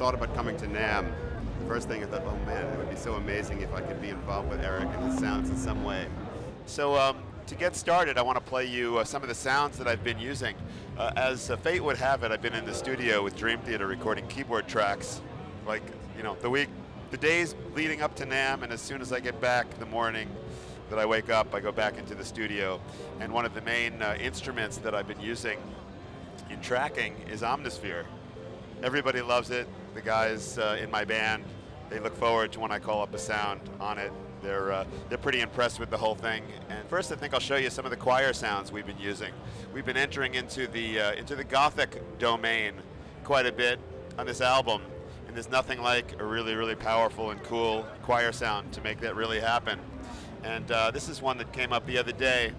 thought about coming to NAMM, first thing I thought, oh man, it would be so amazing if I could be involved with Eric and his sounds in some way. So to get started, I want to play you some of the sounds that I've been using. As fate would have it, I've been in the studio with Dream Theater recording keyboard tracks, like, you know, the days leading up to NAMM, and as soon as I get back, the morning that I wake up, I go back into the studio. And one of the main instruments that I've been using in tracking is Omnosphere. Everybody loves it. The guys in my band, they look forward to when I call up a sound on it. They're pretty impressed with the whole thing. And first, I think I'll show you some of the choir sounds we've been using. We've been entering into the gothic domain quite a bit on this album, and there's nothing like a really, really powerful and cool choir sound to make that really happen. And this is one that came up the other day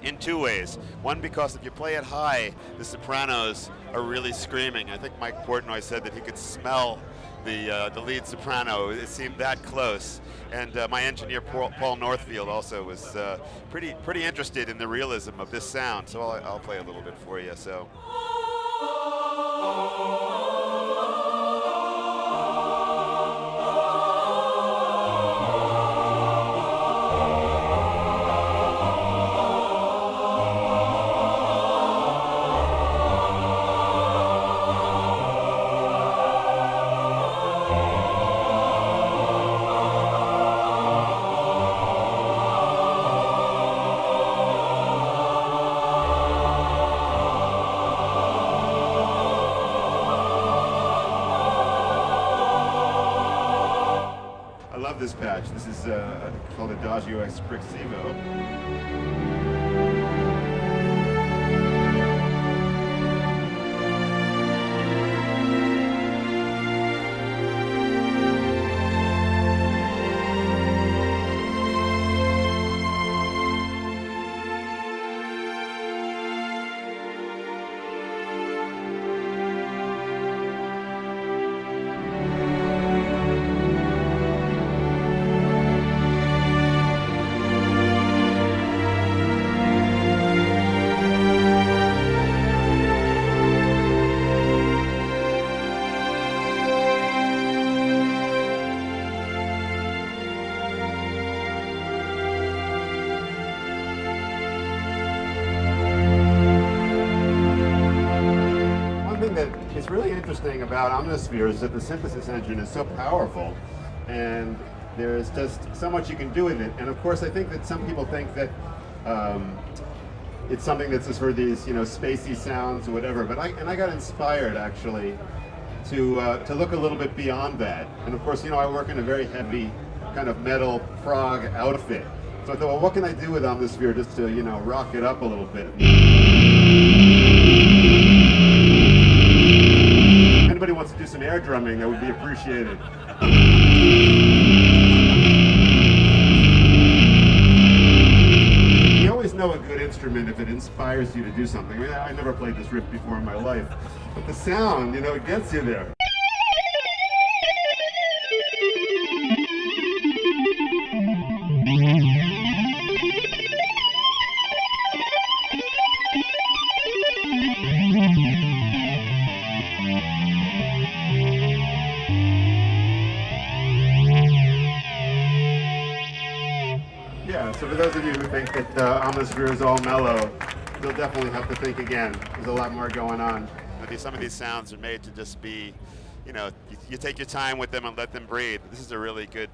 in two ways. One, because if you play it high, the sopranos are really screaming. I think Mike Portnoy said that he could smell the lead soprano. It seemed that close. And my engineer, Paul Northfield, also was pretty interested in the realism of this sound. So I'll play a little bit for you. So. This patch. This is called Adagio Expressivo. It's really interesting about Omnosphere is that the synthesis engine is so powerful, and there's just so much you can do with it. And of course, I think that some people think that it's something that's just for these, you know, spacey sounds or whatever. But I got inspired actually to look a little bit beyond that. And of course, you know, I work in a very heavy kind of metal prog outfit. So I thought, well, what can I do with Omnosphere just to, you know, rock it up a little bit? If anybody wants to do some air drumming, that would be appreciated. You always know a good instrument if it inspires you to do something. I mean, I never played this riff before in my life, but the sound, you know, it gets you there. So for those of you who think that Omnosphere is all mellow, you'll definitely have to think again. There's a lot more going on. Some of these sounds are made to just be, you know, you take your time with them and let them breathe. This is a really good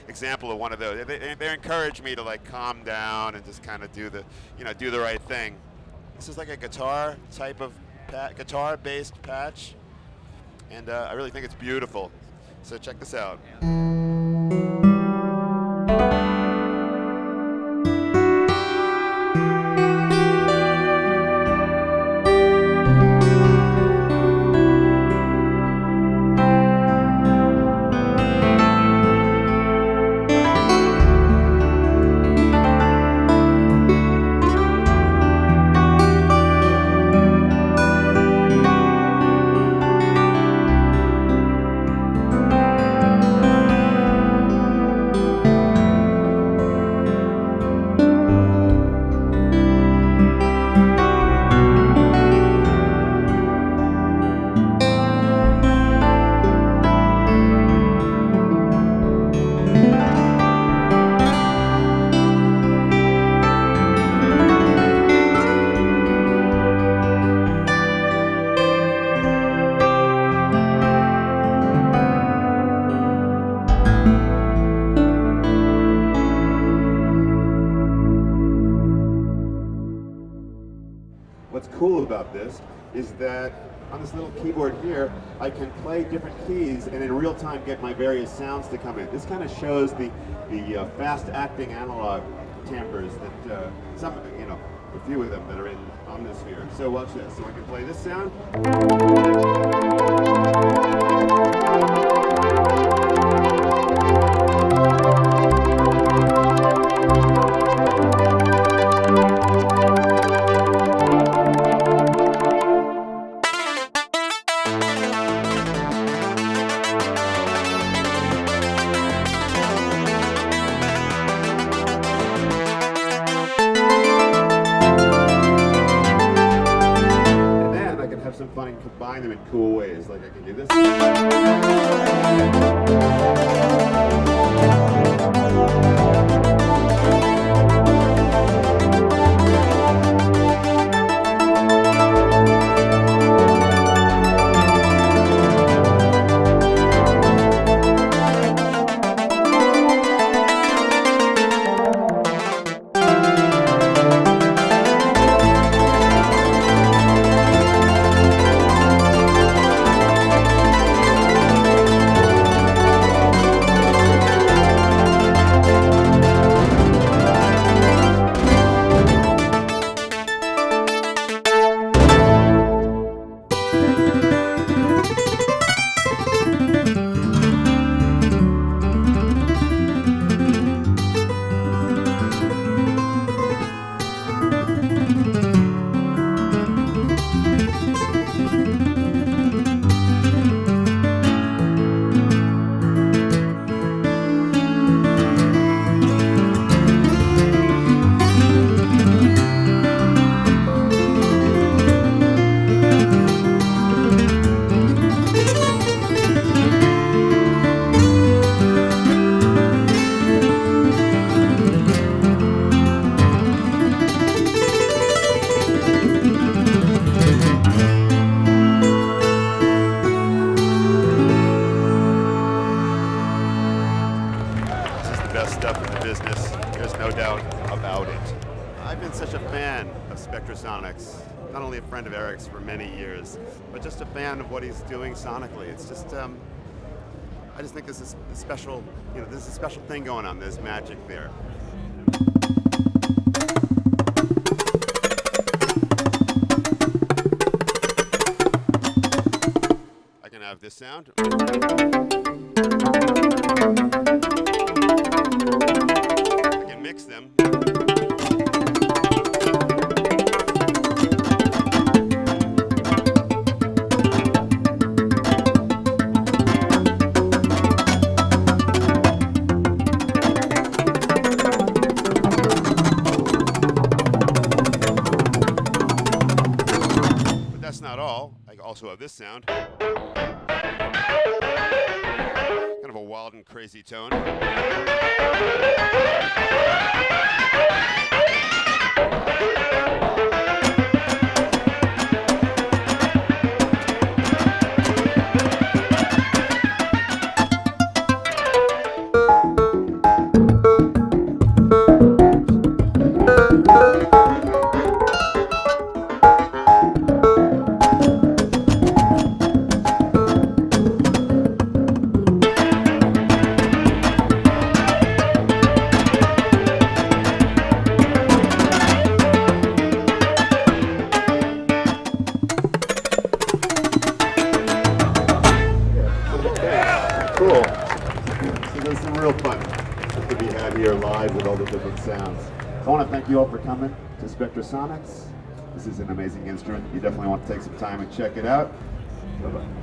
example of one of those. They encourage me to like calm down and just kind of do the, you know, do the right thing. This is like a guitar type of guitar-based patch, and I really think it's beautiful. So check this out. what's cool about this is that on this little keyboard here, I can play different keys and in real time get my various sounds to come in. This kind of shows the fast-acting analog timbres that some, a few of them that are in Omnosphere. So watch this. So I can play this sound. Some fun and combine them in cool ways, like I can do this. No doubt about it. I've been such a fan of Spectrasonics, not only a friend of Eric's for many years, but just a fan of what he's doing sonically. It's just, I just think this is a special, this is a special thing going on. There's magic there. I can have this sound. Mix them. But that's not all. I also have this sound. Kind of a wild and crazy tone. Cool. So there's some real fun to be had here live with all the different sounds. So I want to thank you all for coming to Spectrasonics. This is an amazing instrument. You definitely want to take some time and check it out. Bye-bye.